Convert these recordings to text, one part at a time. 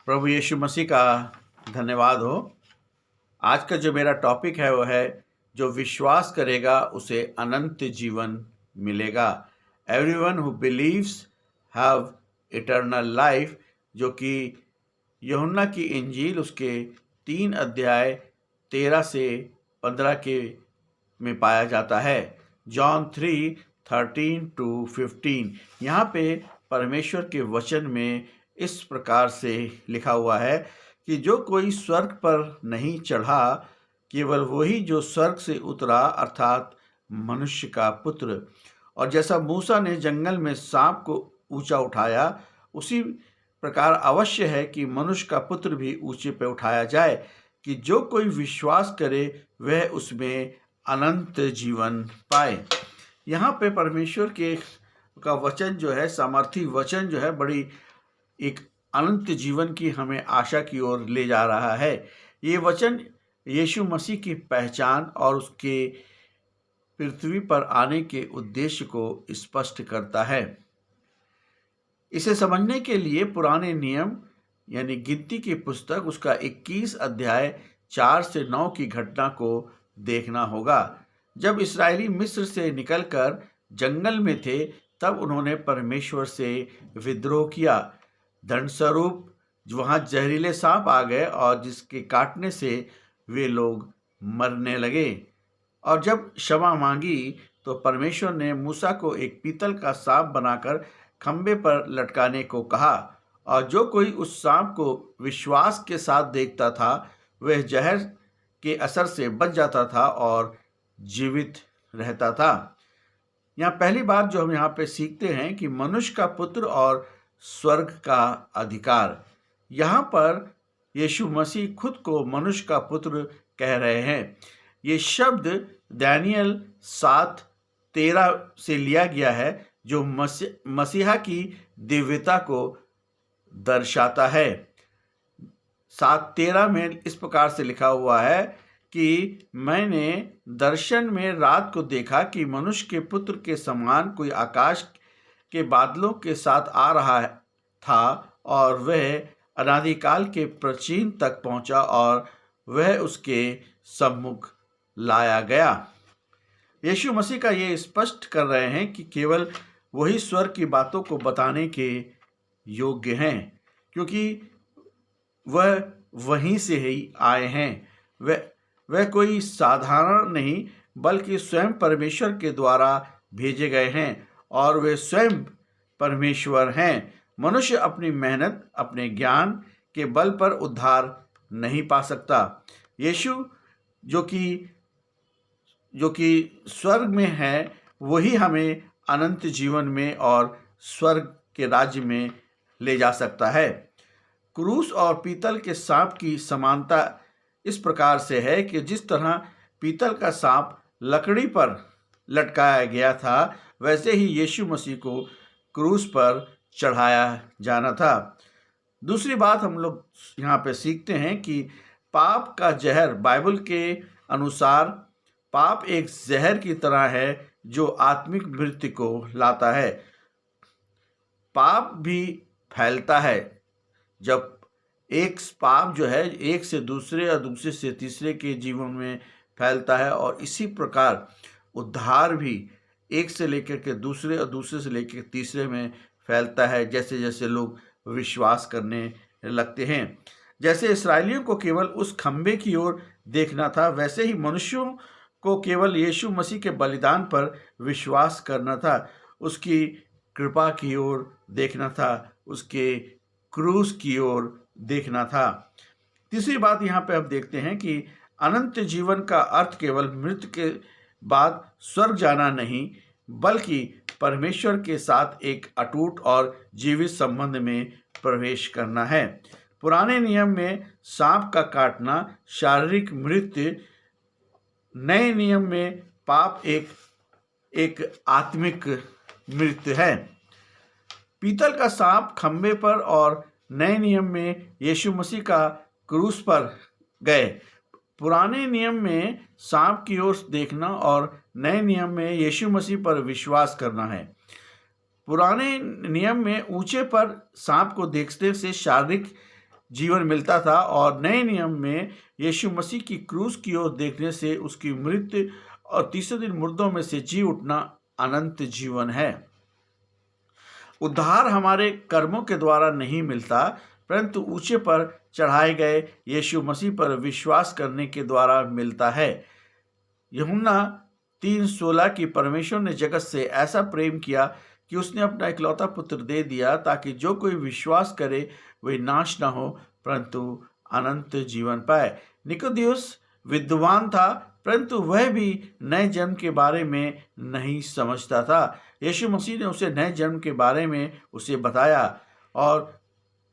प्रभु यीशु मसीह का धन्यवाद हो। आज का जो मेरा टॉपिक है वो है, जो विश्वास करेगा उसे अनंत जीवन मिलेगा। Everyone who believes have eternal life, जो कि यूहन्ना की इंजील उसके 3 अध्याय 13 से 15 के में पाया जाता है। जॉन 3:13-15। यहाँ पे परमेश्वर के वचन में इस प्रकार से लिखा हुआ है कि जो कोई स्वर्ग पर नहीं चढ़ा, केवल वही जो स्वर्ग से उतरा, अर्थात मनुष्य का पुत्र। और जैसा मूसा ने जंगल में सांप को ऊंचा उठाया, उसी प्रकार अवश्य है कि मनुष्य का पुत्र भी ऊंचे पे उठाया जाए, कि जो कोई विश्वास करे वह उसमें अनंत जीवन पाए। यहाँ पे परमेश्वर के का वचन जो है, सामर्थी वचन जो है, बड़ी एक अनंत जीवन की हमें आशा की ओर ले जा रहा है। ये वचन यीशु मसीह की पहचान और उसके पृथ्वी पर आने के उद्देश्य को स्पष्ट करता है। इसे समझने के लिए पुराने नियम यानी गिनती की पुस्तक उसका 21 अध्याय 4 से 9 की घटना को देखना होगा। जब इस्राएली मिस्र से निकलकर जंगल में थे, तब उन्होंने परमेश्वर से विद्रोह किया। दंडस्वरूप वहां जहरीले सांप आ गए और जिसके काटने से वे लोग मरने लगे। और जब क्षमा मांगी तो परमेश्वर ने मूसा को एक पीतल का सांप बनाकर खंबे पर लटकाने को कहा, और जो कोई उस सांप को विश्वास के साथ देखता था वह जहर के असर से बच जाता था और जीवित रहता था। यहाँ पहली बात जो हम यहाँ पे सीखते हैं कि मनुष्य का पुत्र और स्वर्ग का अधिकार। यहाँ पर यीशु मसीह खुद को मनुष्य का पुत्र कह रहे हैं। ये शब्द दानियल 7:13 से लिया गया है, जो मसीहा की दिव्यता को दर्शाता है। 7:13 में इस प्रकार से लिखा हुआ है कि मैंने दर्शन में रात को देखा कि मनुष्य के पुत्र के समान कोई आकाश के बादलों के साथ आ रहा था, और वह अनादिकाल के प्राचीन तक पहुंचा और वह उसके सम्मुख लाया गया। यीशु मसीह का ये स्पष्ट कर रहे हैं कि केवल वही स्वर्ग की बातों को बताने के योग्य हैं, क्योंकि वह वहीं से ही आए हैं। वह कोई साधारण नहीं, बल्कि स्वयं परमेश्वर के द्वारा भेजे गए हैं, और वे स्वयं परमेश्वर हैं। मनुष्य अपनी मेहनत, अपने ज्ञान के बल पर उद्धार नहीं पा सकता। यीशु जो कि स्वर्ग में है, वही हमें अनंत जीवन में और स्वर्ग के राज्य में ले जा सकता है। क्रूस और पीतल के सांप की समानता इस प्रकार से है कि जिस तरह पीतल का सांप लकड़ी पर लटकाया गया था, वैसे ही यीशु मसीह को क्रूस पर चढ़ाया जाना था। दूसरी बात हम लोग यहाँ पे सीखते हैं कि पाप का जहर, बाइबल के अनुसार पाप एक जहर की तरह है जो आत्मिक मृत्यु को लाता है। पाप भी फैलता है। जब एक पाप जो है एक से दूसरे और दूसरे से तीसरे के जीवन में फैलता है, और इसी प्रकार उद्धार भी एक से लेकर के दूसरे और दूसरे से लेकर तीसरे में फैलता है, जैसे जैसे लोग विश्वास करने लगते हैं। जैसे इस्राएलियों को केवल उस खंबे की ओर देखना था, वैसे ही मनुष्यों को केवल यीशु मसीह के बलिदान पर विश्वास करना था, उसकी कृपा की ओर देखना था, उसके क्रूस की ओर देखना था। तीसरी बात यहाँ पे हम देखते हैं कि अनंत जीवन का अर्थ केवल मृत्यु के बाद स्वर्ग जाना नहीं, बल्कि परमेश्वर के साथ एक अटूट और जीवित संबंध में प्रवेश करना है। पुराने नियम में सांप का काटना शारीरिक मृत्यु, नए नियम में पाप एक आत्मिक मृत्यु है। पीतल का सांप खंबे पर और नए नियम में यीशु मसीह का क्रूस पर गए। पुराने नियम में सांप की ओर देखना और नए नियम में यीशु मसीह पर विश्वास करना है। पुराने नियम में ऊंचे पर सांप को देखने से शारीरिक जीवन मिलता था और नए नियम में यीशु मसीह की क्रूस की ओर देखने से उसकी मृत्यु और तीसरे दिन मुर्दों में से जी उठना अनंत जीवन है। उद्धार हमारे कर्मों के द्वारा नहीं मिलता, परंतु ऊंचे पर चढ़ाए गए यीशु मसीह पर विश्वास करने के द्वारा मिलता है। यूहन्ना 3:16 की परमेश्वर ने जगत से ऐसा प्रेम किया कि उसने अपना इकलौता पुत्र दे दिया, ताकि जो कोई विश्वास करे वह नाश न हो परंतु अनंत जीवन पाए। निकोदेमुस विद्वान था, परंतु वह भी नए जन्म के बारे में नहीं समझता था। यीशु मसीह ने उसे नए जन्म के बारे में उसे बताया और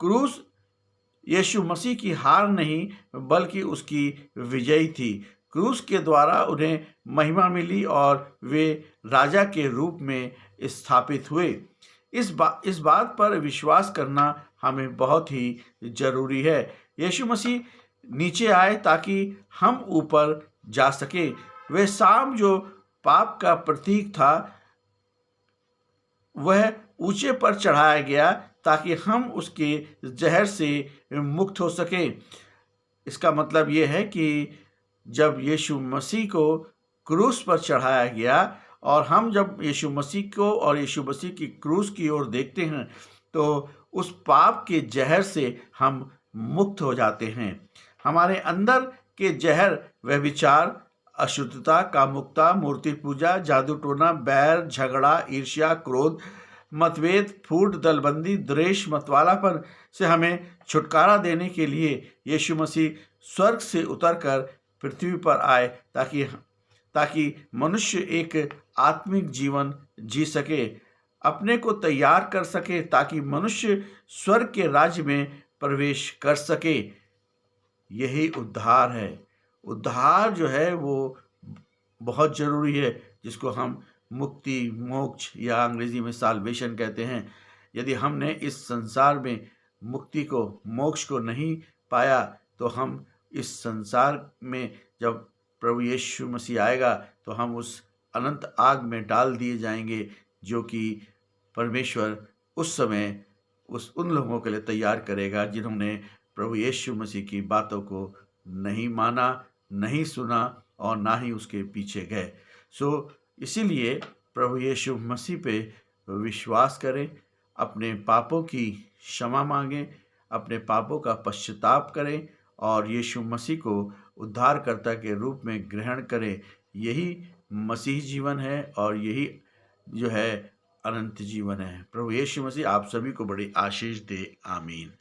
क्रूस यीशु मसीह की हार नहीं बल्कि उसकी विजय थी। क्रूस के द्वारा उन्हें महिमा मिली और वे राजा के रूप में स्थापित हुए। इस बात पर विश्वास करना हमें बहुत ही जरूरी है। यीशु मसीह नीचे आए ताकि हम ऊपर जा सके। वह सांप जो पाप का प्रतीक था, वह ऊंचे पर चढ़ाया गया ताकि हम उसके जहर से मुक्त हो सके। इसका मतलब यह है कि जब यीशु मसीह को क्रूस पर चढ़ाया गया और हम जब यीशु मसीह को और यीशु मसीह की क्रूस की ओर देखते हैं तो उस पाप के जहर से हम मुक्त हो जाते हैं। हमारे अंदर के जहर व्यभिचार, अशुद्धता, कामुकता, मूर्ति पूजा, जादू टोना, बैर, झगड़ा, ईर्ष्या, क्रोध, मतभेद, फूट, दलबंदी, द्वेष, मतवालापन से हमें छुटकारा देने के लिए यीशु मसीह स्वर्ग से उतरकर पृथ्वी पर आए ताकि मनुष्य एक आत्मिक जीवन जी सके, अपने को तैयार कर सके ताकि मनुष्य स्वर्ग के राज्य में प्रवेश कर सके। यही उद्धार है। उद्धार जो है वो बहुत जरूरी है, जिसको हम मुक्ति, मोक्ष या अंग्रेजी में साल्वेशन कहते हैं। यदि हमने इस संसार में मुक्ति को, मोक्ष को नहीं पाया तो हम इस संसार में जब प्रभु यीशु मसीह आएगा तो हम उस अनंत आग में डाल दिए जाएंगे, जो कि परमेश्वर उस समय उन लोगों के लिए तैयार करेगा जिन्होंने प्रभु यीशु मसीह की बातों को नहीं माना, नहीं सुना और ना ही उसके पीछे गए। इसीलिए प्रभु यीशु मसीह पे विश्वास करें, अपने पापों की क्षमा मांगें, अपने पापों का पश्चाताप करें और यीशु मसीह को उद्धारकर्ता के रूप में ग्रहण करें। यही मसीह जीवन है और यही जो है अनंत जीवन है। प्रभु यीशु मसीह आप सभी को बड़ी आशीष दे। आमीन।